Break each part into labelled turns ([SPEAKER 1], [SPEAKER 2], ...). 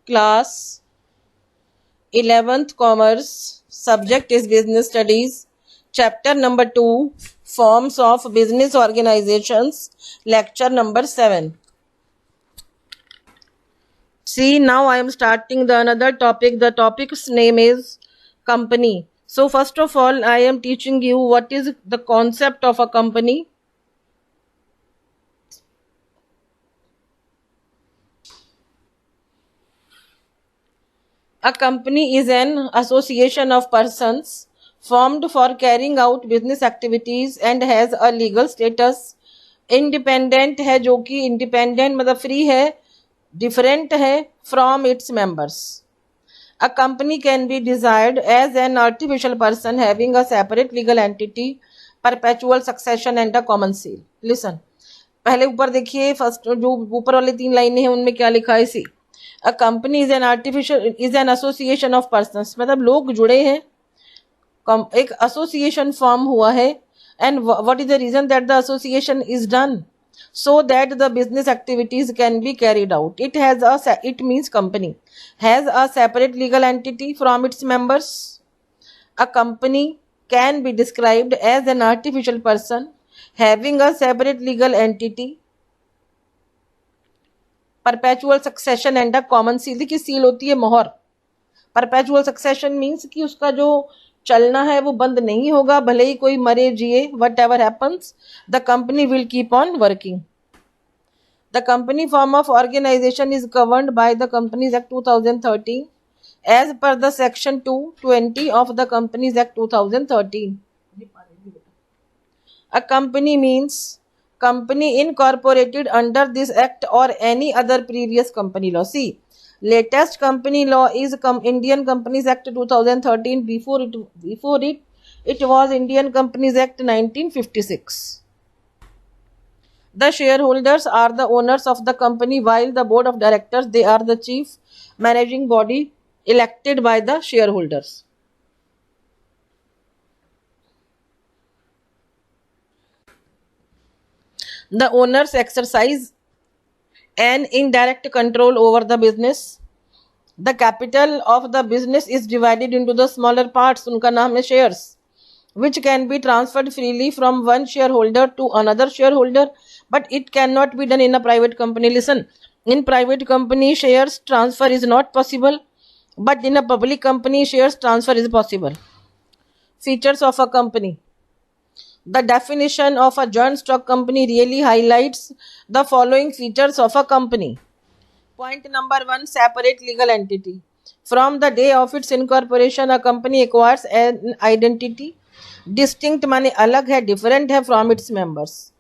[SPEAKER 1] Class 11th Commerce. Subject is Business Studies. Chapter number 2, Forms of Business Organizations. Lecture number 7. See, now I am starting the another topic. The topic's name is company. So first of all, I am teaching you what is the concept of a company. A company is an association of persons formed for carrying out business activities and has a legal status. Independent है, जो कि independent मतलब free है, different है from its members. A company can be desired as an artificial person having a separate legal entity, perpetual succession and a common seal. Listen, पहले ऊपर देखिए, first जो ऊपर वाली 3 लाइनें हैं उनमें क्या लिखा है. See, a company is an association of persons, मतलब लोग जुड़े हैं, एक एसोसिएशन फॉर्म हुआ है. And what is the reason that the association is done? So that the business activities can be carried out. It means company has a separate legal entity from its members. A company can be described as an artificial person having a separate legal entity, perpetual succession and a common seal. देखिए seal होती है मोहर. Perpetual succession means कि उसका जो चलना है वो बंद नहीं होगा, भले ही कोई मरे जिए, whatever happens, the company will keep on working. The company form of organization is governed by the Companies Act 2013 as per the section 220 of the Companies Act 2013. A company means company incorporated under this act or any other previous company law. See, latest company law is Indian Companies Act 2013. Before it was Indian Companies Act 1956. The shareholders are the owners of the company, while the board of directors, they are the chief managing body elected by the shareholders. The owners exercise an indirect control over the business. The capital of the business is divided into the smaller parts, उनका नाम है shares, which can be transferred freely from one shareholder to another shareholder, but it cannot be done in a private company. Listen, in private company shares transfer is not possible, but in a public company shares transfer is possible. Features of a company. The definition of a joint stock company really highlights the following features of a company. Point number 1, separate legal entity. From the day of its incorporation, a company acquires an identity. Distinct माने अलग है, different है from its members.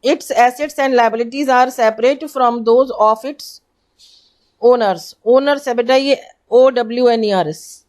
[SPEAKER 1] Its assets and liabilities are separate from those of its owners. Owners है बेटा ये OWNERS.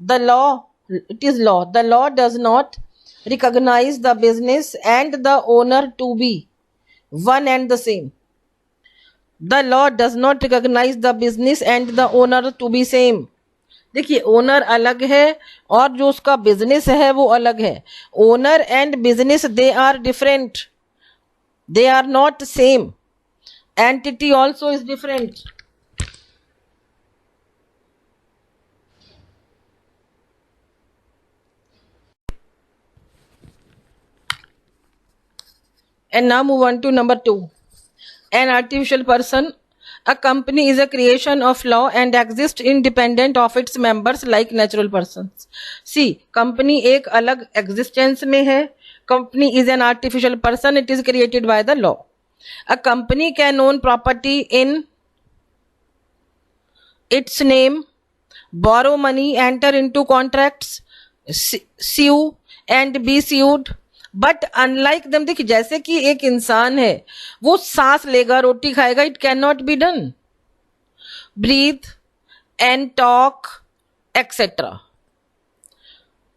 [SPEAKER 1] The law, it is law. The law does not recognize the business and the owner to be one and the same. The law does not recognize the business and the owner to be same. देखिए, owner अलग है और जो उसका business है वो अलग है. Owner and business they are different, they are not same. Entity also is different. And now move on to number 2. An artificial person. A company is a creation of law and exists independent of its members like natural persons. See, company एक अलग existence में है. Company is an artificial person. It is created by the law. A company can own property in its name, borrow money, enter into contracts, sue and be sued. But unlike them, देखिए जैसे कि एक इंसान है वो सांस लेगा, रोटी खाएगा, it can not be done. Breathe and talk etcetera.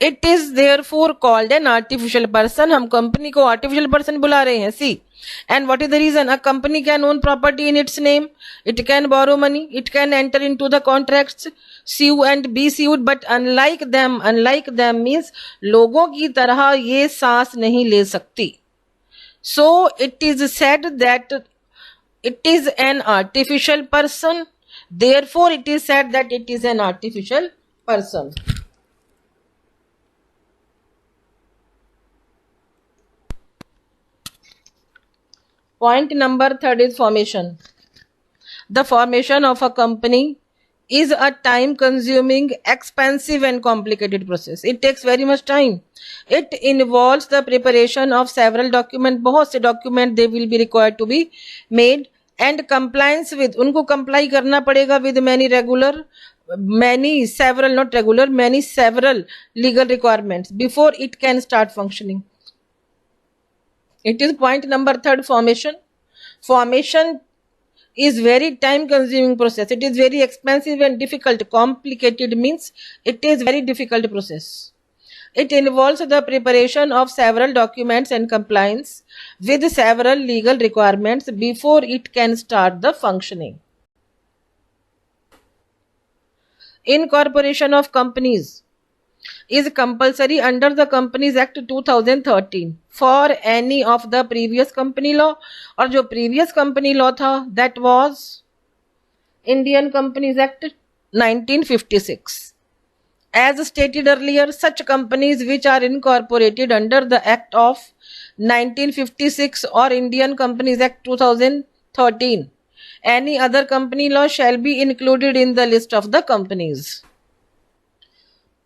[SPEAKER 1] It is therefore called an artificial person. हम कंपनी को आर्टिफिशियल पर्सन बुला रहे हैं. सी, and what is the reason? A company can own property in its name, it can borrow money, it can enter into the contracts, sue and be sued, but unlike them means लोगों की तरह ये सांस नहीं ले सकती. So it is said that it is an artificial person Therefore, it is said that it is an artificial person. Point number 3 is formation. The formation of a company is a time consuming, expensive and complicated process. It takes very much time. It involves the preparation of several documents. बहुत से document they will be required to be made and compliance with, उनको comply करना पड़ेगा with many several legal requirements before it can start functioning. It is point number 3, formation. Formation is very time consuming process. It is very expensive and difficult. Complicated means it is very difficult process. It involves the preparation of several documents and compliance with several legal requirements before it can start the functioning. Incorporation of companies is compulsory under the Companies Act 2013 for any of the previous company law, और जो previous company law था that was Indian Companies Act 1956. As stated earlier, such companies which are incorporated under the Act of 1956 or Indian Companies Act 2013, any other company law shall be included in the list of the companies.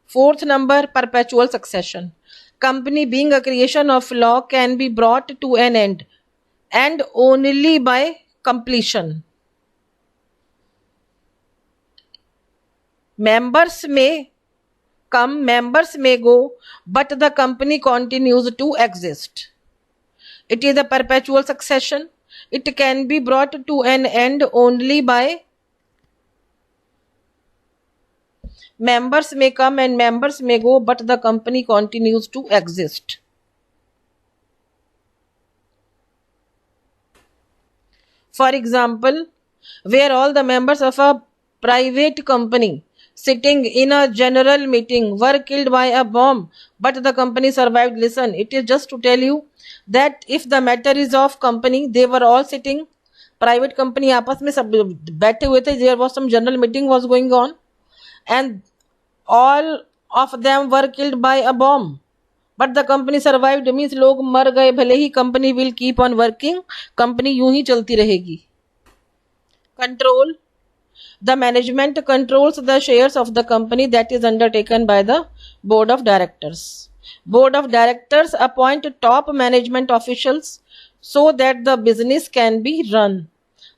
[SPEAKER 1] 4th number, perpetual succession. Company being a creation of law can be brought to an end and only by completion. Members may come, members may go, but the company continues to exist. It is a perpetual succession. It can be brought to an end only by members may come and members may go, but the company continues to exist. For example, where all the members of a private company sitting in a general meeting were killed by a bomb, but the company survived. Listen, it is just to tell you that if the matter is of company, they were all sitting, private company आपस में सब बैठे हुए थे, there was some general meeting was going on, and all of them were killed by a bomb, but the company survived. means लोग मर गए भले ही company will keep on working, company यूं ही चलती रहेगी. Control. The management controls the shares of the company that is undertaken by the board of directors. Board of directors appoint top management officials so that the business can be run.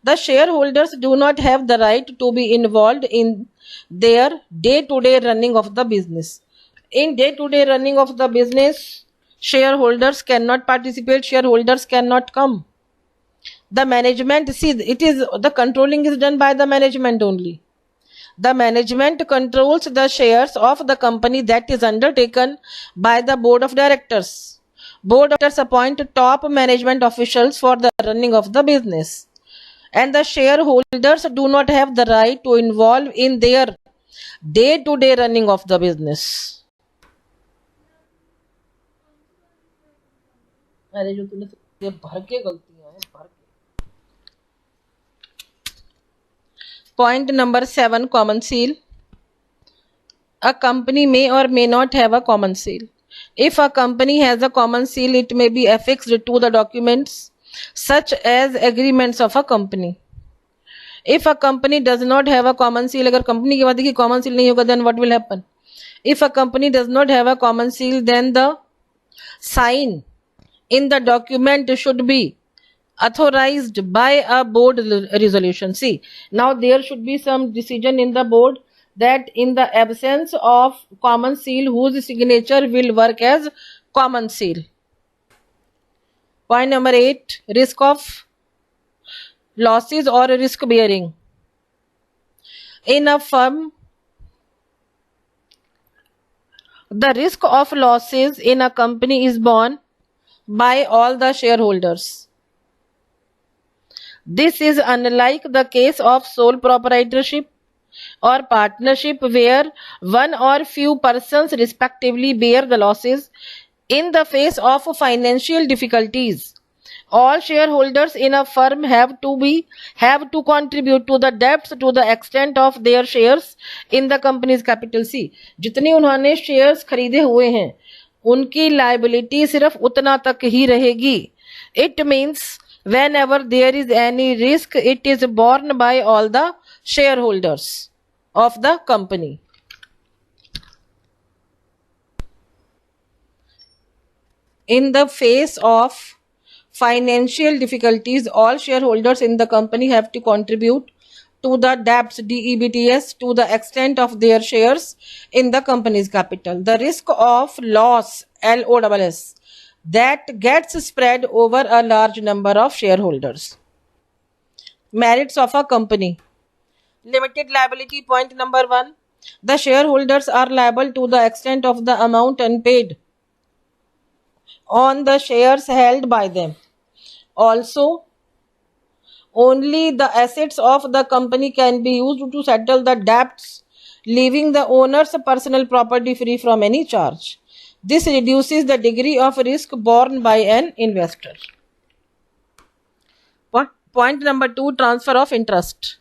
[SPEAKER 1] The shareholders do not have the right to be involved in their day-to-day running of the business. In day-to-day running of the business, shareholders cannot participate, shareholders cannot come. The management, see, it is the controlling is done by the management only. The management controls the shares of the company that is undertaken by the board of directors. Board of directors appoint top management officials for the running of the business, and the shareholders do not have the right to involve in their day-to-day running of the business. अरे जो तूने भर के गलतियां हैं भर के. Point number 7, common seal. A company may or may not have a common seal. If a company has a common seal, it may be affixed to the documents such as agreements of a company. If a company does not have a common seal, अगर company के बाद देखिए common seal नहीं होगा, then what will happen? If a company does not have a common seal, then the sign in the document should be authorized by a board resolution. See, now there should be some decision in the board that in the absence of common seal, whose signature will work as common seal. Point number 8, risk of losses or risk bearing. In a firm, the risk of losses in a company is borne by all the shareholders. This is unlike the case of sole proprietorship or partnership, where one or few persons respectively bear the losses in the face of financial difficulties All shareholders in a firm have to contribute to the debts to the extent of their shares in the company's capital. See, जितनी उन्होंने shares खरीदे हुए हैं उनकी liability सिर्फ उतना तक ही रहेगी. It means whenever there is any risk, it is borne by all the shareholders of the company. In the face of financial difficulties, all shareholders in the company have to contribute to the debts DEBTS to the extent of their shares in the company's capital. The risk of loss LOSS that gets spread over a large number of shareholders. Merits of a company. Limited liability. Point number 1. The shareholders are liable to the extent of the amount unpaid on the shares held by them. Also, only the assets of the company can be used to settle the debts, leaving the owner's personal property free from any charge. This reduces the degree of risk borne by an investor. Point number 2, transfer of interest.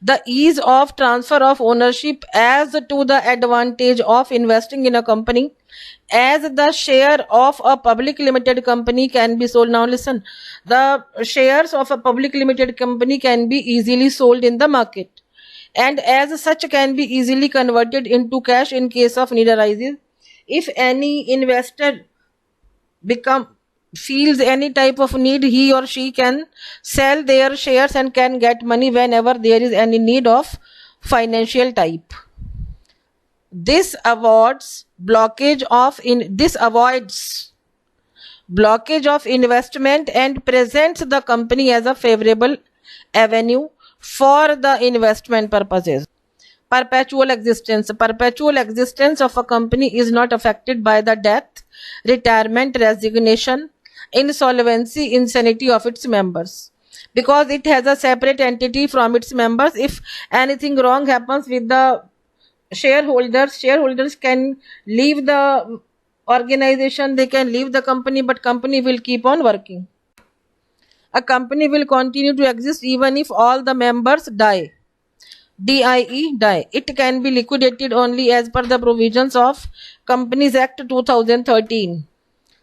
[SPEAKER 1] The ease of transfer of ownership as to the advantage of investing in a company as the share of a public limited company can be sold. Now listen, the shares of a public limited company can be easily sold in the market and as such can be easily converted into cash in case of need arises. If any investor feels any type of need, he or she can sell their shares and can get money whenever there is any need of financial type. This avoids blockage of investment and presents the company as a favorable avenue for the investment purposes. Perpetual existence of a company is not affected by the death, retirement, resignation, insolvency, insanity of its members, because it has a separate entity from its members. If anything wrong happens with the shareholders can leave the organization, they can leave the company, but company will keep on working. A company will continue to exist even if all the members die. Die. It can be liquidated only as per the provisions of Companies Act 2013.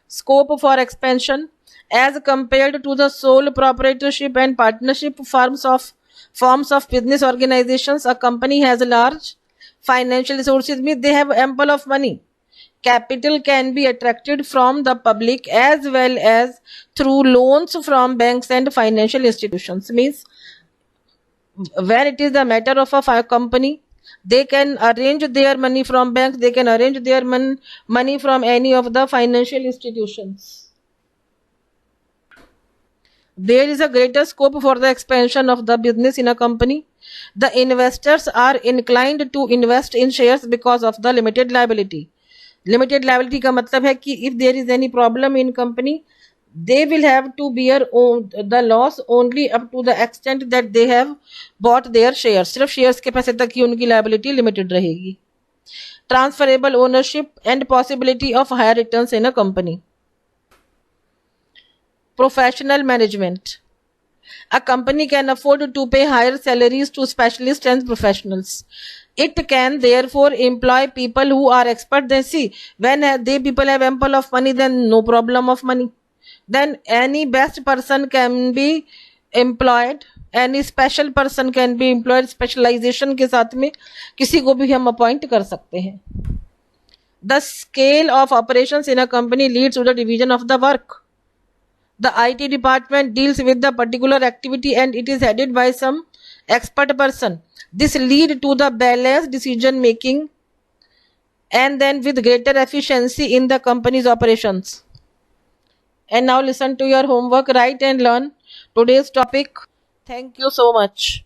[SPEAKER 1] Scope for expansion. As compared to the sole proprietorship and partnership forms of business organizations, a company has large financial resources, means they have ample of money. Capital can be attracted from the public as well as through loans from banks and financial institutions. Means when it is a matter of a company, they can arrange their money from banks, they can arrange their money from any of the financial institutions. There is a greater scope for the expansion of the business in a company. The investors are inclined to invest in shares because of the limited liability. Limited liability का मतलब है कि if there is any problem in company, they will have to bear the loss only up to the extent that they have bought their shares. सिर्फ shares के पैसे तक ही उनकी liability limited रहेगी. Transferable ownership and possibility of higher returns in a company. Professional management. A company can afford to pay higher salaries to specialists and professionals. It can therefore employ people who are expert. Then see, when people have ample of money, then no problem of money. Then any best person can be employed, any special person can be employed. Specialization के साथ में किसी को भी हम appoint कर सकते हैं. The scale of operations in a company leads to the division of the work. The IT department deals with the particular activity and it is headed by some expert person. This leads to the balanced decision making and then with greater efficiency in the company's operations. And now listen to your homework, write and learn today's topic. Thank you so much.